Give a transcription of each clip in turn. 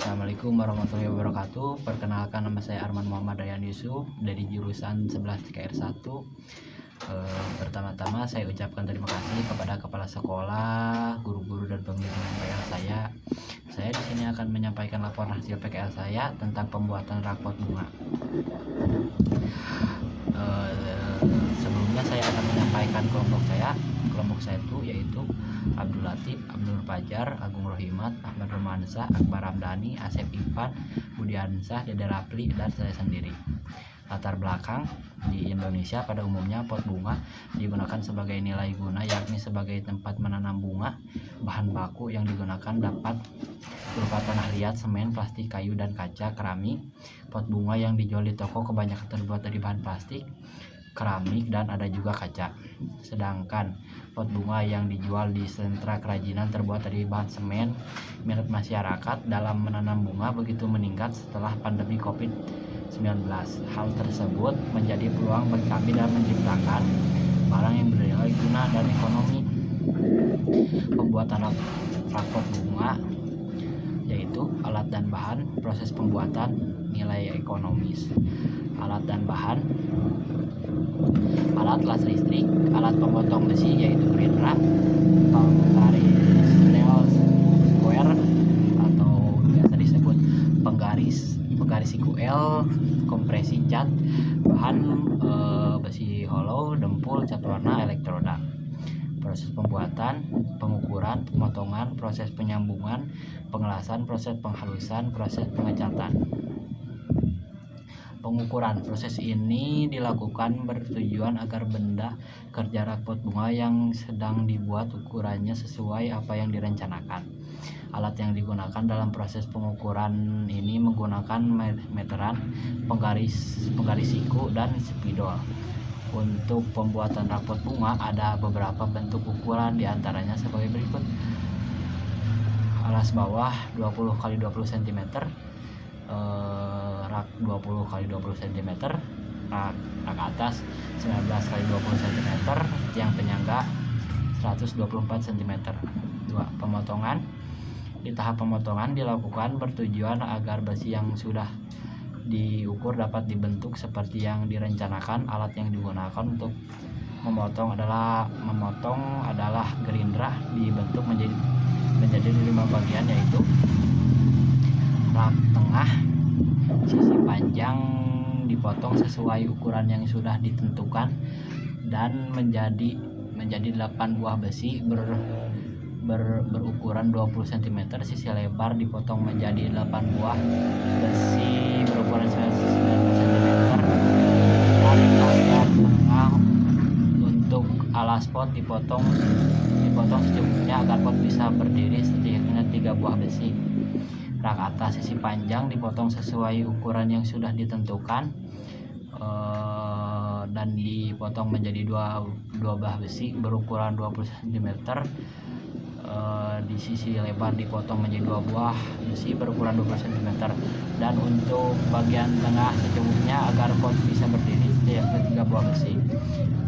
Assalamualaikum warahmatullahi wabarakatuh. Perkenalkan, nama saya Arman Muhammad Ryan Yusuf dari jurusan 11 TKR 1. Pertama-tama saya ucapkan terima kasih kepada kepala sekolah, guru-guru dan pembimbing PKL saya. Saya di sini akan menyampaikan laporan hasil PKL saya tentang pembuatan rapot bunga. Sebelumnya saya akan menyampaikan kelompok saya. Kelompok saya itu yaitu Abdul Latif, Abdul Fajar, Agung Rohimat, Ahmad Romansyah, Akbar Ramdhani, Asep Ivan, Budiansah, Dede Rapli, dan saya sendiri. Latar belakang: di Indonesia pada umumnya pot bunga digunakan sebagai nilai guna, yakni sebagai tempat menanam bunga. Bahan baku yang digunakan dapat berupa tanah liat, semen, plastik, kayu, dan kaca keramik. Pot bunga yang dijual di toko kebanyakan terbuat dari bahan plastik, keramik, dan ada juga kaca. Sedangkan pot bunga yang dijual di sentra kerajinan terbuat dari bahan semen. Minat masyarakat dalam menanam bunga begitu meningkat setelah pandemi COVID-19. Hal tersebut menjadi peluang bagi kami dalam menciptakan barang yang bernilai guna dan ekonomi. Pembuatan rapot bunga yaitu alat dan bahan, proses pembuatan, nilai ekonomis. Alat dan bahan: alat las listrik, alat pemotong besi yaitu gerindra, penggaris nail square atau biasa disebut penggaris IQL, kompresi cat, bahan besi hollow, dempul, cat warna, elektroda. Proses pembuatan: pengukuran, pemotongan, proses penyambungan, pengelasan, proses penghalusan, proses pengecatan. Pengukuran: proses ini dilakukan bertujuan agar benda kerja rapot bunga yang sedang dibuat ukurannya sesuai apa yang direncanakan. Alat yang digunakan dalam proses pengukuran ini menggunakan meteran, penggaris siku, dan spidol. Untuk pembuatan rapot bunga ada beberapa bentuk ukuran, diantaranya sebagai berikut: alas bawah 20 x 20 cm, rak 20 x 20 cm, rak atas 19 x 20 cm, tiang penyangga 124 cm. 2. Pemotongan: di tahap pemotongan dilakukan bertujuan agar besi yang sudah diukur dapat dibentuk seperti yang direncanakan. Alat yang digunakan untuk memotong adalah gerindra, dibentuk menjadi 5 bagian, yaitu rak tengah. Sisi panjang dipotong sesuai ukuran yang sudah ditentukan dan menjadi 8 buah besi berukuran 20 cm. Sisi lebar dipotong menjadi 8 buah besi berukuran 19 cm. Dan bagian tengah untuk alas pot dipotong secukupnya agar pot bisa berdiri, setidaknya 3 buah besi. Rak atas sisi panjang dipotong sesuai ukuran yang sudah ditentukan dan dipotong menjadi 2 buah besi berukuran 20 cm. Di sisi lebar dipotong menjadi 2 buah besi berukuran 20 cm. Dan untuk bagian tengah secukupnya agar pot bisa berdiri, setidaknya 3 buah besi.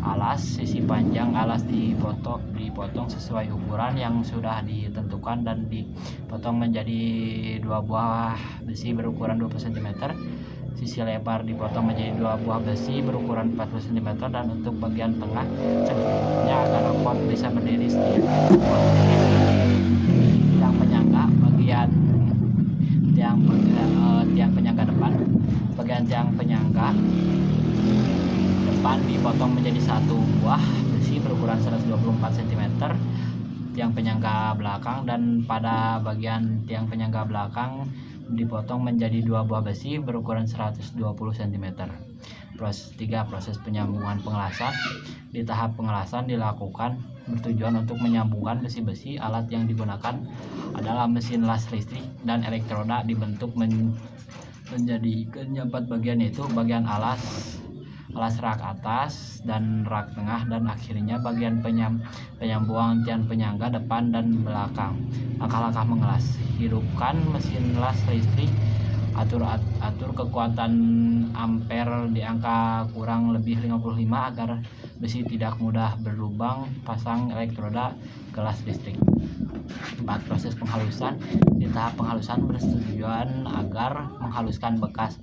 Alas sisi panjang alas dipotong sesuai ukuran yang sudah ditentukan dan dipotong menjadi 2 buah besi berukuran 20 cm. Sisi lebar dipotong menjadi 2 buah besi berukuran 40 cm. Dan untuk bagian tengah secukupnya agar pot bisa berdiri, setidaknya 2 buah besi. Tiang penyangga: tiang penyangga depan. Bagian tiang penyangga depan dipotong menjadi 1 buah besi berukuran 124 cm. Tiang penyangga belakang, dan pada bagian tiang penyangga belakang dipotong menjadi 2 buah besi berukuran 120 cm. Proses 3. Proses penyambungan pengelasan: di tahap pengelasan dilakukan bertujuan untuk menyambungkan besi-besi. Alat yang digunakan adalah mesin las listrik dan elektroda, dibentuk menjadi 4 bagian, yaitu bagian alas rak atas dan rak tengah, dan akhirnya bagian penyambungan tiang penyangga depan dan belakang. Langkah-langkah mengelas: hidupkan mesin las listrik, atur kekuatan ampere di angka kurang lebih 55 agar besi tidak mudah berlubang. Pasang elektroda ke las listrik. 4. Proses penghalusan. Di tahap penghalusan bertujuan agar menghaluskan bekas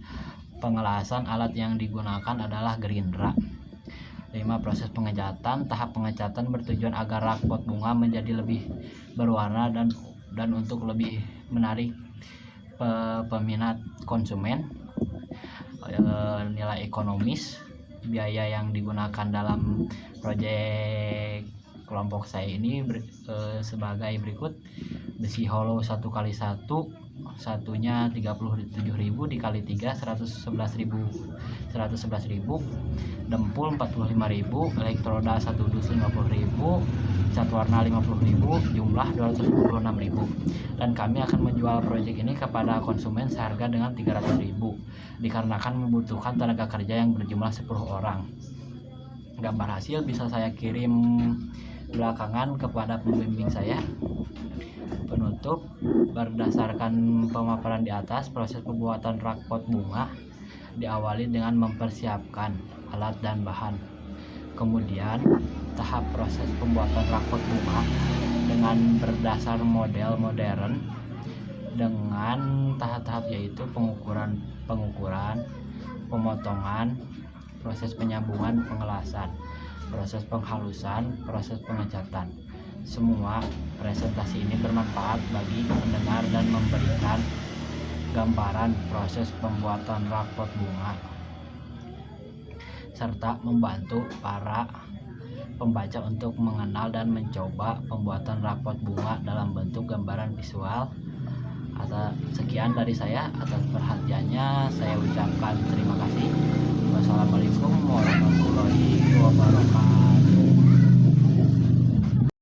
pengelasan. Alat yang digunakan adalah gerindra. 5. Proses pengecatan. Tahap pengecatan bertujuan agar rak pot bunga menjadi lebih berwarna dan untuk lebih menarik peminat konsumen. Nilai ekonomis. Biaya yang digunakan dalam proyek kelompok saya ini sebagai berikut. Besi hollow 1x1 satunya 37.000 dikali 3 111.000. Dempul 45.000, elektroda 1 dus 50.000, cat warna 50.000, jumlah 256.000. Dan kami akan menjual proyek ini kepada konsumen seharga dengan 300.000 dikarenakan membutuhkan tenaga kerja yang berjumlah 10 orang. Gambar hasil bisa saya kirim belakangan kepada pembimbing saya. Penutup, berdasarkan pemaparan di atas, proses pembuatan rak pot bunga diawali dengan mempersiapkan alat dan bahan. Kemudian tahap proses pembuatan rak pot bunga dengan berdasar model modern dengan tahap-tahap yaitu pengukuran, pemotongan, proses penyambungan, pengelasan, proses penghalusan, proses pengecatan. Semua presentasi ini bermanfaat bagi pendengar dan memberikan gambaran proses pembuatan rak pot bunga serta membantu para pembaca untuk mengenal dan mencoba pembuatan rak pot bunga dalam bentuk gambaran visual. Sekian dari saya. Atas perhatiannya saya ucapkan terima kasih. Wassalamualaikum warahmatullahi wabarakatuh.